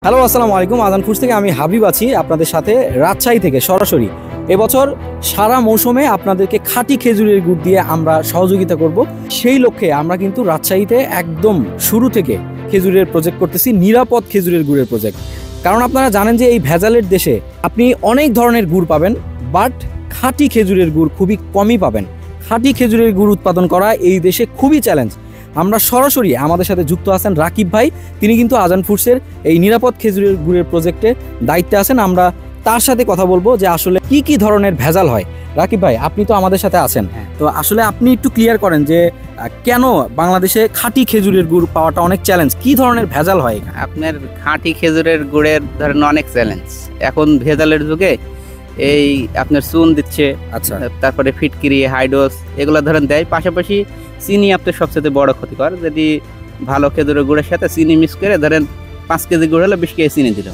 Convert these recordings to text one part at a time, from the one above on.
Hello, আসসালামু আলাইকুম। আজান ফুডস থেকে আমি হাবিব আছি আপনাদের সাথে রাজশাহী থেকে সরাসরি। এবছর সারা মৌসুমে আপনাদেরকে খাঁটি খেজুরের গুড় দিয়ে আমরা সহযোগিতা করব। সেই লক্ষ্যে আমরা কিন্তু রাজশাহীতে একদম শুরু থেকে খেজুরের প্রজেক্ট করতেছি, নিরাপদ খেজুরের গুড়ের প্রজেক্ট। কারণ আপনারা জানেন যে এই ভেজালের দেশে আপনি অনেক ধরনের গুড় পাবেন, বাট খাঁটি খেজুরের গুড় খুবই কমই পাবেন। খাঁটি খেজুরের গুড় উৎপাদন করা এই দেশে খুবই চ্যালেঞ্জ। আমরা সরাসরি আমাদের সাথে যুক্ত আছেন রাকিব ভাই, তিনি কিন্তু আজান ফুডসের এই নিরাপদ খেজুরের গুড়ের প্রজেক্টে দায়িত্বে আছেন। আমরা তার সাথে কথা বলবো যে আসলে কি কি ধরনের ভেজাল হয়। রাকিব ভাই, আপনি তো আমাদের সাথে আছেন, তো আসলে আপনি একটু ক্লিয়ার করেন যে কেন বাংলাদেশে খাঁটি খেজুরের গুড় পাওয়াটা অনেক চ্যালেঞ্জ, কি ধরনের ভেজাল হয়? আপনার খাঁটি খেজুরের গুড়ের ধরেন অনেক চ্যালেঞ্জ এখন ভেজালের যুগে। এই আপনার চুন দিচ্ছে, আচ্ছা, তারপরে ফিটকিরি, হাইডোস এগুলো ধরেন দেয়। পাশাপাশি চিনি আপনার সবচেয়ে বড় ক্ষতিকর। যদি ভালো খেজুরের গুড়ের সাথে চিনি মিক্স করে ধরেন 5 কেজি গুড় হলে 20 কেজি চিনি দিল,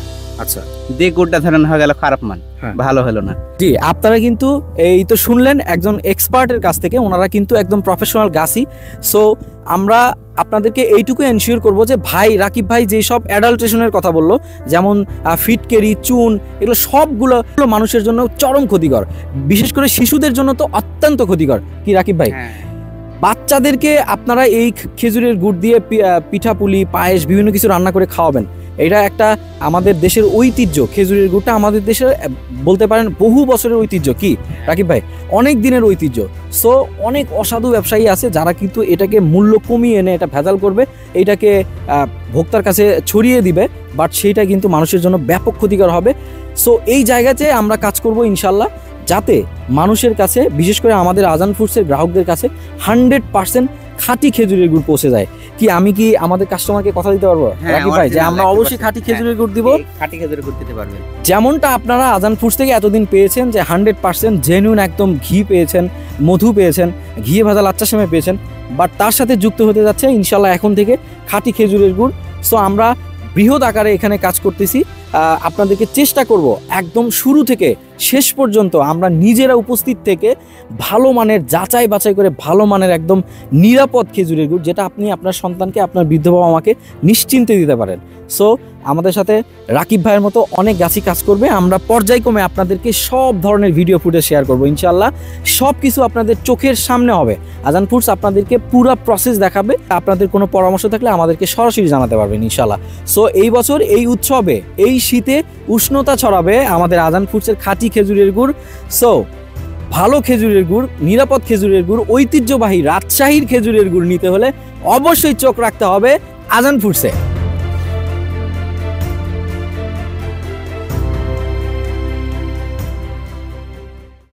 আচ্ছা, দিয়ে গুড়টা ধরেন হয়ে গেল খারাপ মান, ভালো হলো না। জি, আপনারা কিন্তু এই তো শুনলেন একজন এক্সপার্টের কাছ থেকে, ওনারা কিন্তু একদম প্রফেশনাল গাছি। সো আমরা আপনাদেরকে এইটুকু এনশিওর করব যে ভাই, রাকিব ভাই যেসব অ্যাডাল্ট্রেশনের কথা বললো, যেমন ফিটকেরি, চুন, এগুলো সবগুলো মানুষের জন্য চরম ক্ষতিকর, বিশেষ করে শিশুদের জন্য তো অত্যন্ত ক্ষতিকর। কি রাকিব ভাই? বাচ্চাদেরকে আপনারা এই খেজুরের গুড় দিয়ে পিঠাপুলি, পায়েস, বিভিন্ন কিছু রান্না করে খাওয়াবেন। এটা একটা আমাদের দেশের ঐতিহ্য। খেজুরের গুড়টা আমাদের দেশের বলতে পারেন বহু বছরের ঐতিহ্য। কি রাকিব ভাই? অনেক দিনের ঐতিহ্য। সো অনেক অসাধু ব্যবসায়ী আছে যারা কিন্তু এটাকে মূল্য কমিয়ে এনে এটা ভেজাল করবে, এইটাকে ভোক্তার কাছে ছড়িয়ে দিবে, বাট সেইটা কিন্তু মানুষের জন্য ব্যাপক ক্ষতিকর হবে। সো এই জায়গাতে আমরা কাজ করব ইনশাল্লাহ, যাতে মানুষের কাছে, বিশেষ করে আমাদের আজান ফুডসের গ্রাহকদের কাছে 100% খাঁটি খেজুরের গুড় পৌঁছে যায়। কি আমি কি আমাদের কাস্টমারকে কথা দিতে পারবো রাকিব ভাই যে আমরা অবশ্যই খাঁটি খেজুরের গুড় দিব? খাঁটি খেজুরের গুড় দিতে পারবেন, যেমনটা আপনারা আজান ফুডস থেকে এতদিন পেয়েছেন যে 100% জেনুইন একদম ঘি পেয়েছেন, মধু পেয়েছেন, ঘিয়ে ভাজা লাচ্চা সেমাই পেয়েছেন, বাট তার সাথে যুক্ত হতে যাচ্ছে ইনশাল্লাহ এখন থেকে খাঁটি খেজুরের গুড়। সো আমরা বৃহৎ আকারে এখানে কাজ করতেছি। আপনাদেরকে চেষ্টা করব একদম শুরু থেকে শেষ পর্যন্ত আমরা নিজেরা উপস্থিত থেকে ভালো মানের যাচাই বাছাই করে ভালো মানের একদম নিরাপদ খেজুরের গুড়, যেটা আপনি আপনার সন্তানকে, আপনার বৃদ্ধ বাবা মাকে নিশ্চিন্তে দিতে পারেন। সো আমাদের সাথে রাকিব ভাইয়ের মতো অনেক গাছি কাজ করবে। আমরা পর্যায়ক্রমে আপনাদেরকে সব ধরনের ভিডিও ফুটেজ শেয়ার করবো ইনশাল্লাহ। সব কিছু আপনাদের চোখের সামনে হবে। আজান ফুডস আপনাদেরকে পুরো প্রসেস দেখাবে। আপনাদের কোনো পরামর্শ থাকলে আমাদেরকে সরাসরি জানাতে পারবেন ইনশাল্লাহ। সো এই বছর এই উৎসবে, এই শীতে উষ্ণতা ছড়াবে আমাদের আজান ফুডসের খাঁটি খেজুরের গুড়। সো ভালো খেজুরের গুড়, নিরাপদ খেজুরের গুড়, ঐতিহ্যবাহী রাজশাহীর খেজুরের গুড় নিতে হলে অবশ্যই চোখ রাখতে হবে আজান ফুডসে।